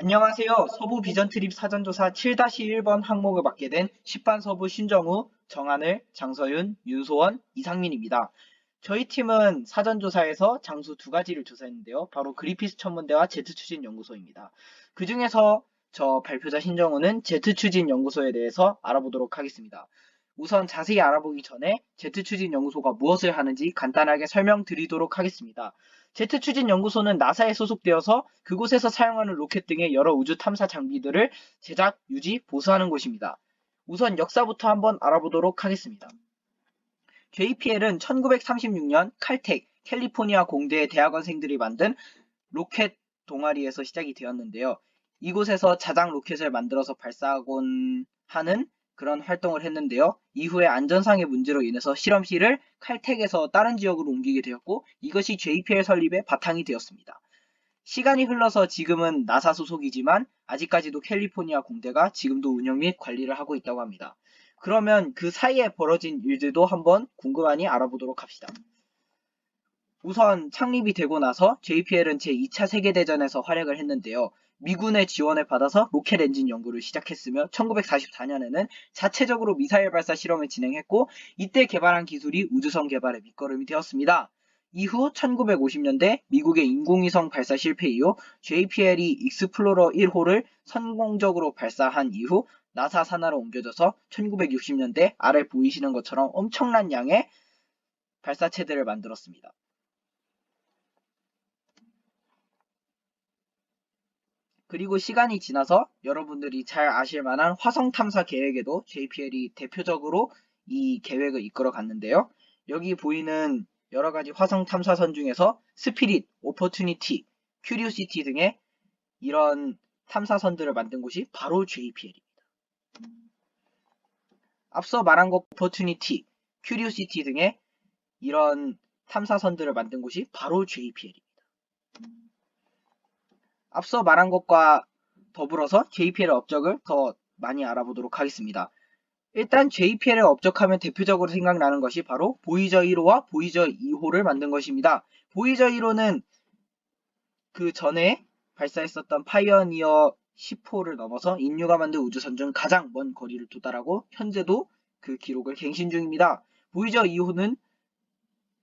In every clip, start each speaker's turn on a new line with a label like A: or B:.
A: 안녕하세요. 서부 비전 트립 사전조사 7-1번 항목을 맡게 된 10반 서부 신정우, 정하늘, 장서윤, 윤소원, 이상민입니다. 저희 팀은 사전조사에서 장소 두 가지를 조사했는데요. 바로 그리피스 천문대와 제트추진 연구소입니다. 그 중에서 저 발표자 신정우는 제트추진 연구소에 대해서 알아보도록 하겠습니다. 우선 자세히 알아보기 전에 제트추진 연구소가 무엇을 하는지 간단하게 설명드리도록 하겠습니다. 제트추진연구소는 나사에 소속되어서 그곳에서 사용하는 로켓 등의 여러 우주 탐사 장비들을 제작, 유지, 보수하는 곳입니다. 우선 역사부터 한번 알아보도록 하겠습니다. JPL은 1936년 칼텍, 캘리포니아 공대의 대학원생들이 만든 로켓 동아리에서 시작이 되었는데요. 이곳에서 자작 로켓을 만들어서 발사하곤 하는 그런 활동을 했는데요. 이후에 안전상의 문제로 인해서 실험실을 칼텍에서 다른 지역으로 옮기게 되었고 이것이 JPL 설립의 바탕이 되었습니다. 시간이 흘러서 지금은 나사 소속이지만 아직까지도 캘리포니아 공대가 지금도 운영 및 관리를 하고 있다고 합니다. 그러면 그 사이에 벌어진 일들도 한번 궁금하니 알아보도록 합시다. 우선 창립이 되고 나서 JPL은 제2차 세계대전에서 활약을 했는데요. 미군의 지원을 받아서 로켓 엔진 연구를 시작했으며 1944년에는 자체적으로 미사일 발사 실험을 진행했고 이때 개발한 기술이 우주선 개발의 밑거름이 되었습니다. 이후 1950년대 미국의 인공위성 발사 실패 이후 JPL이 익스플로러 1호를 성공적으로 발사한 이후 나사 산하로 옮겨져서 1960년대 아래 보이시는 것처럼 엄청난 양의 발사체들을 만들었습니다. 그리고 시간이 지나서 여러분들이 잘 아실 만한 화성 탐사 계획에도 JPL이 대표적으로 이 계획을 이끌어 갔는데요. 여기 보이는 여러 가지 화성 탐사선 중에서 스피릿, 오퍼튜니티, 큐리오시티 등의 이런 탐사선들을 만든 곳이 바로 JPL입니다. 앞서 말한 것 오퍼튜니티, 큐리오시티 등의 이런 탐사선들을 만든 곳이 바로 JPL입니다. 앞서 말한 것과 더불어서 JPL의 업적을 더 많이 알아보도록 하겠습니다. 일단 JPL의 업적하면 대표적으로 생각나는 것이 바로 보이저 1호와 보이저 2호를 만든 것입니다. 보이저 1호는 그 전에 발사했었던 파이어니어 10호를 넘어서 인류가 만든 우주선 중 가장 먼 거리를 도달하고 현재도 그 기록을 갱신 중입니다. 보이저 2호는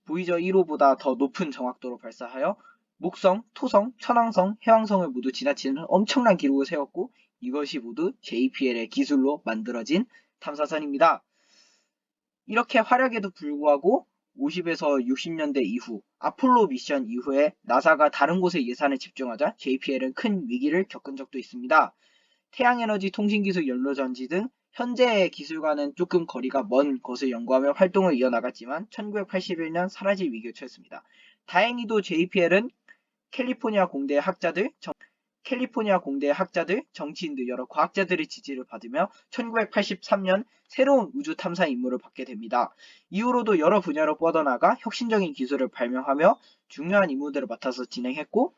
A: 보이저 1호보다 더 높은 정확도로 발사하여 목성, 토성, 천왕성, 해왕성을 모두 지나치는 엄청난 기록을 세웠고 이것이 모두 JPL의 기술로 만들어진 탐사선입니다. 이렇게 활약에도 불구하고 50에서 60년대 이후 아폴로 미션 이후에 나사가 다른 곳에 예산을 집중하자 JPL은 큰 위기를 겪은 적도 있습니다. 태양에너지 통신기술 연료전지 등 현재의 기술과는 조금 거리가 먼 것을 연구하며 활동을 이어나갔지만 1981년 사라질 위기에 처했습니다. 다행히도 JPL은 캘리포니아 공대의 학자들, 정치인들, 여러 과학자들의 지지를 받으며 1983년 새로운 우주 탐사 임무를 받게 됩니다. 이후로도 여러 분야로 뻗어나가 혁신적인 기술을 발명하며 중요한 임무들을 맡아서 진행했고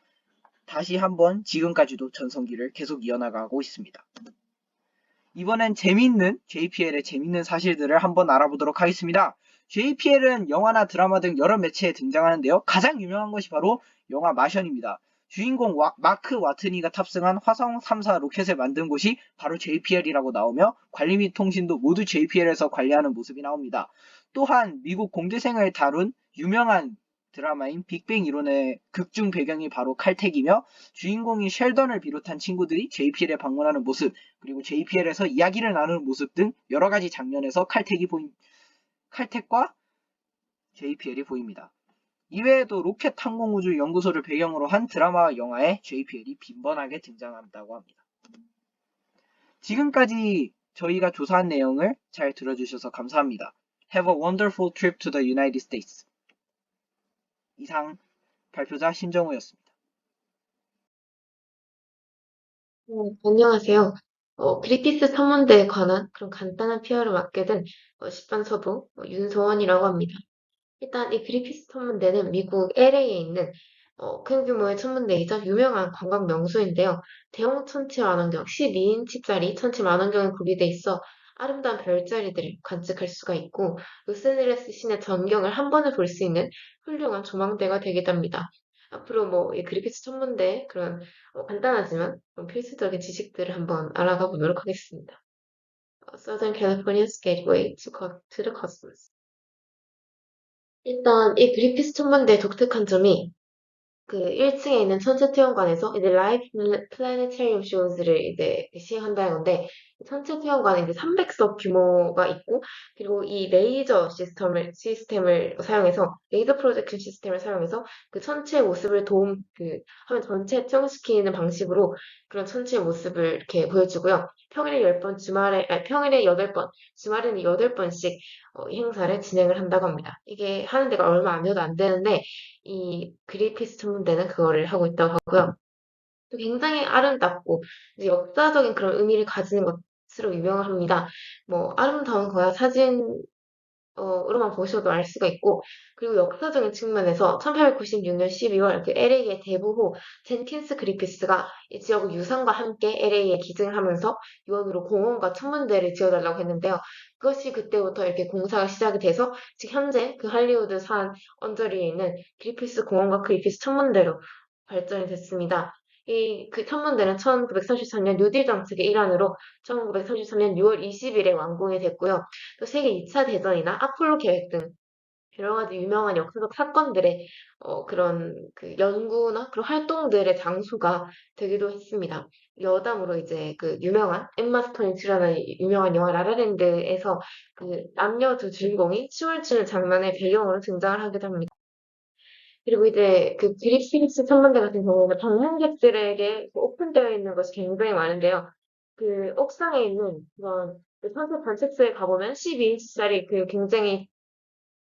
A: 다시 한번 지금까지도 전성기를 계속 이어나가고 있습니다. 이번엔 JPL의 재밌는 사실들을 한번 알아보도록 하겠습니다. JPL은 영화나 드라마 등 여러 매체에 등장하는데요. 가장 유명한 것이 바로 영화 마션입니다. 주인공 마크 와트니가 탑승한 화성 3사 로켓을 만든 곳이 바로 JPL이라고 나오며 관리 및 통신도 모두 JPL에서 관리하는 모습이 나옵니다. 또한 미국 공대생을 다룬 유명한 드라마인 빅뱅 이론의 극중 배경이 바로 칼텍이며 주인공인 셸던을 비롯한 친구들이 JPL에 방문하는 모습 그리고 JPL에서 이야기를 나누는 모습 등 여러 가지 장면에서 칼텍과 JPL이 보입니다. 이외에도 로켓 항공우주 연구소를 배경으로 한 드라마와 영화에 JPL이 빈번하게 등장한다고 합니다. 지금까지 저희가 조사한 내용을 잘 들어주셔서 감사합니다. Have a wonderful trip to the United States. 이상 발표자 신정우였습니다.
B: 안녕하세요. 그리피스 천문대에 관한 그런 간단한 PR 을 맡게 된 10반 서부 윤소원이라고 합니다. 일단 이 그리피스 천문대는 미국 LA에 있는 큰 규모의 천문대이자 유명한 관광 명소인데요. 대형 천체 만원경 12인치짜리 천체 만원경이 구비돼 있어 아름다운 별자리들을 관측할 수가 있고 로스앤젤레스 시내 전경을 한 번에 볼 수 있는 훌륭한 조망대가 되기도 합니다. 앞으로 뭐 이 그리피스 천문대 그런 간단하지만 좀 필수적인 지식들을 한번 알아가 보도록 하겠습니다. Southern California's Gateway to the Cosmos. 일단 이 그리피스 천문대의 독특한 점이 그 1층에 있는 천체투영관에서 이제 라이브 플래네타리움 쇼즈를 이제 시행한다는 건데, 천체투영관에 이제 300석 규모가 있고, 그리고 이 레이저 시스템을 사용해서, 레이저 프로젝션 시스템을 사용해서 그 천체의 모습을 화면 전체에 투영시키는 방식으로 그런 천체의 모습을 이렇게 보여주고요. 평일에 10번, 평일에 8번, 주말에는 8번씩 이 행사를 진행을 한다고 합니다. 이게 하는 데가 얼마 안 돼도 안 되는데, 이 그리피스 천문대는 그거를 하고 있다고 하고요. 또 굉장히 아름답고 이제 역사적인 그런 의미를 가지는 것으로 유명합니다. 뭐 아름다운 거야 사진 으로만 보셔도 알 수가 있고, 그리고 역사적인 측면에서 1896년 12월 그 LA의 대부호 젠킨스 그리피스가 이 지역 유산과 함께 LA에 기증을 하면서 유언으로 공원과 천문대를 지어달라고 했는데요. 그것이 그때부터 이렇게 공사가 시작이 돼서 지금 현재 그 할리우드 산 언저리에 있는 그리피스 공원과 그리피스 천문대로 발전이 됐습니다. 이 그 천문대는 1933년 뉴딜 정책의 일환으로 1933년 6월 20일에 완공이 됐고요. 또 세계 2차 대전이나 아폴로 계획 등 여러 가지 유명한 역사적 사건들의 그런 그 연구나 그런 활동들의 장소가 되기도 했습니다. 여담으로 이제 그 유명한 엠마 스톤이 출연한 유명한 영화 라라랜드에서 그 남녀 두 주인공이 춤을 추는 장면의 배경으로 등장을 하기도 합니다. 그리고 이제 그 그리스피니스 천문대 같은 경우는 방문객들에게 오픈되어 있는 것이 굉장히 많은데요. 그 옥상에 있는 그런 그 천체 관측소에 가보면 12인치짜리 그 굉장히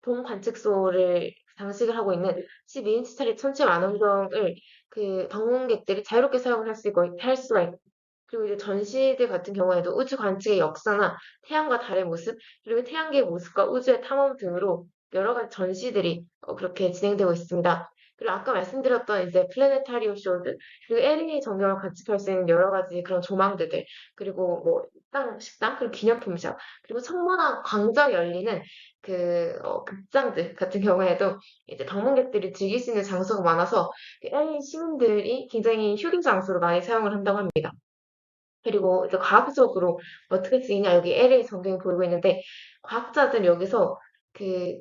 B: 돔 관측소를 장식을 하고 있는 12인치짜리 천체 만원경을 그 방문객들이 자유롭게 사용을 할 수가 있고, 그리고 이제 전시들 같은 경우에도 우주 관측의 역사나 태양과 달의 모습, 그리고 태양계의 모습과 우주의 탐험 등으로 여러 가지 전시들이 그렇게 진행되고 있습니다. 그리고 아까 말씀드렸던 이제 플래네타리움 쇼즈, 그리고 LA 전경을 관측할 수 있는 여러 가지 그런 조망대들, 그리고 뭐 식당, 그리고 기념품샵, 그리고 천문학 광장에 열리는 극장들 같은 경우에도 이제 방문객들이 즐길 수 있는 장소가 많아서 LA 시민들이 굉장히 휴게 장소로 많이 사용을 한다고 합니다. 그리고 이제 과학적으로 어떻게 쓰이냐, 여기 LA 전경이 보이고 있는데, 과학자들 여기서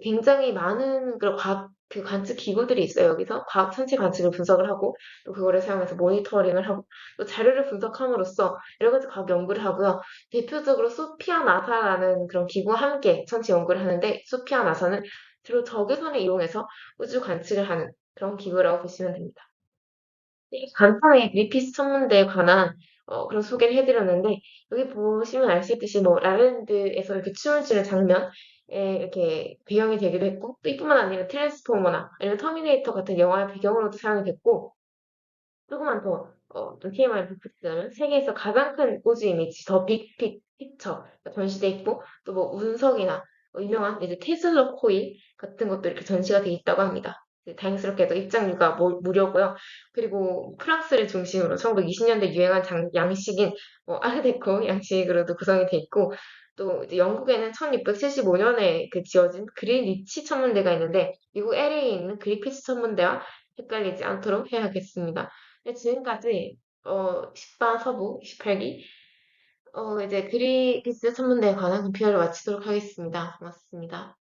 B: 굉장히 많은 그런 그 관측 기구들이 있어요. 여기서 과학 천체 관측을 분석을 하고, 또 그거를 사용해서 모니터링을 하고, 또 자료를 분석함으로써 여러 가지 과학 연구를 하고요. 대표적으로 소피아 나사라는 그런 기구와 함께 천체 연구를 하는데, 소피아 나사는 주로 적외선을 이용해서 우주 관측을 하는 그런 기구라고 보시면 됩니다. 간단하게 그리피스 천문대에 관한 그런 소개를 해드렸는데, 여기 보시면 알 수 있듯이 뭐 라랜드에서 이렇게 춤을 추는 장면에 이렇게 배경이 되기도 했고, 또 이뿐만 아니라 트랜스포머나 아니면 터미네이터 같은 영화의 배경으로도 사용이 됐고, 조금만 더 좀 TMI를 덧붙이자면 세계에서 가장 큰 우주 이미지 더 빅픽처가 전시돼 있고, 또 뭐 운석이나 유명한 이제 테슬라 코일 같은 것도 이렇게 전시가 돼 있다고 합니다. 다행스럽게도 입장료가 무료고요. 그리고 프랑스를 중심으로 1920년대 유행한 양식인 아르데코 양식으로도 구성이 돼 있고, 또 이제 영국에는 1675년에 지어진 그린리치 천문대가 있는데, 미국 LA에 있는 그리피스 천문대와 헷갈리지 않도록 해야겠습니다. 네, 지금까지 10반 서부 28기 이제 그리피스 천문대에 관한 비교를 마치도록 하겠습니다. 고맙습니다.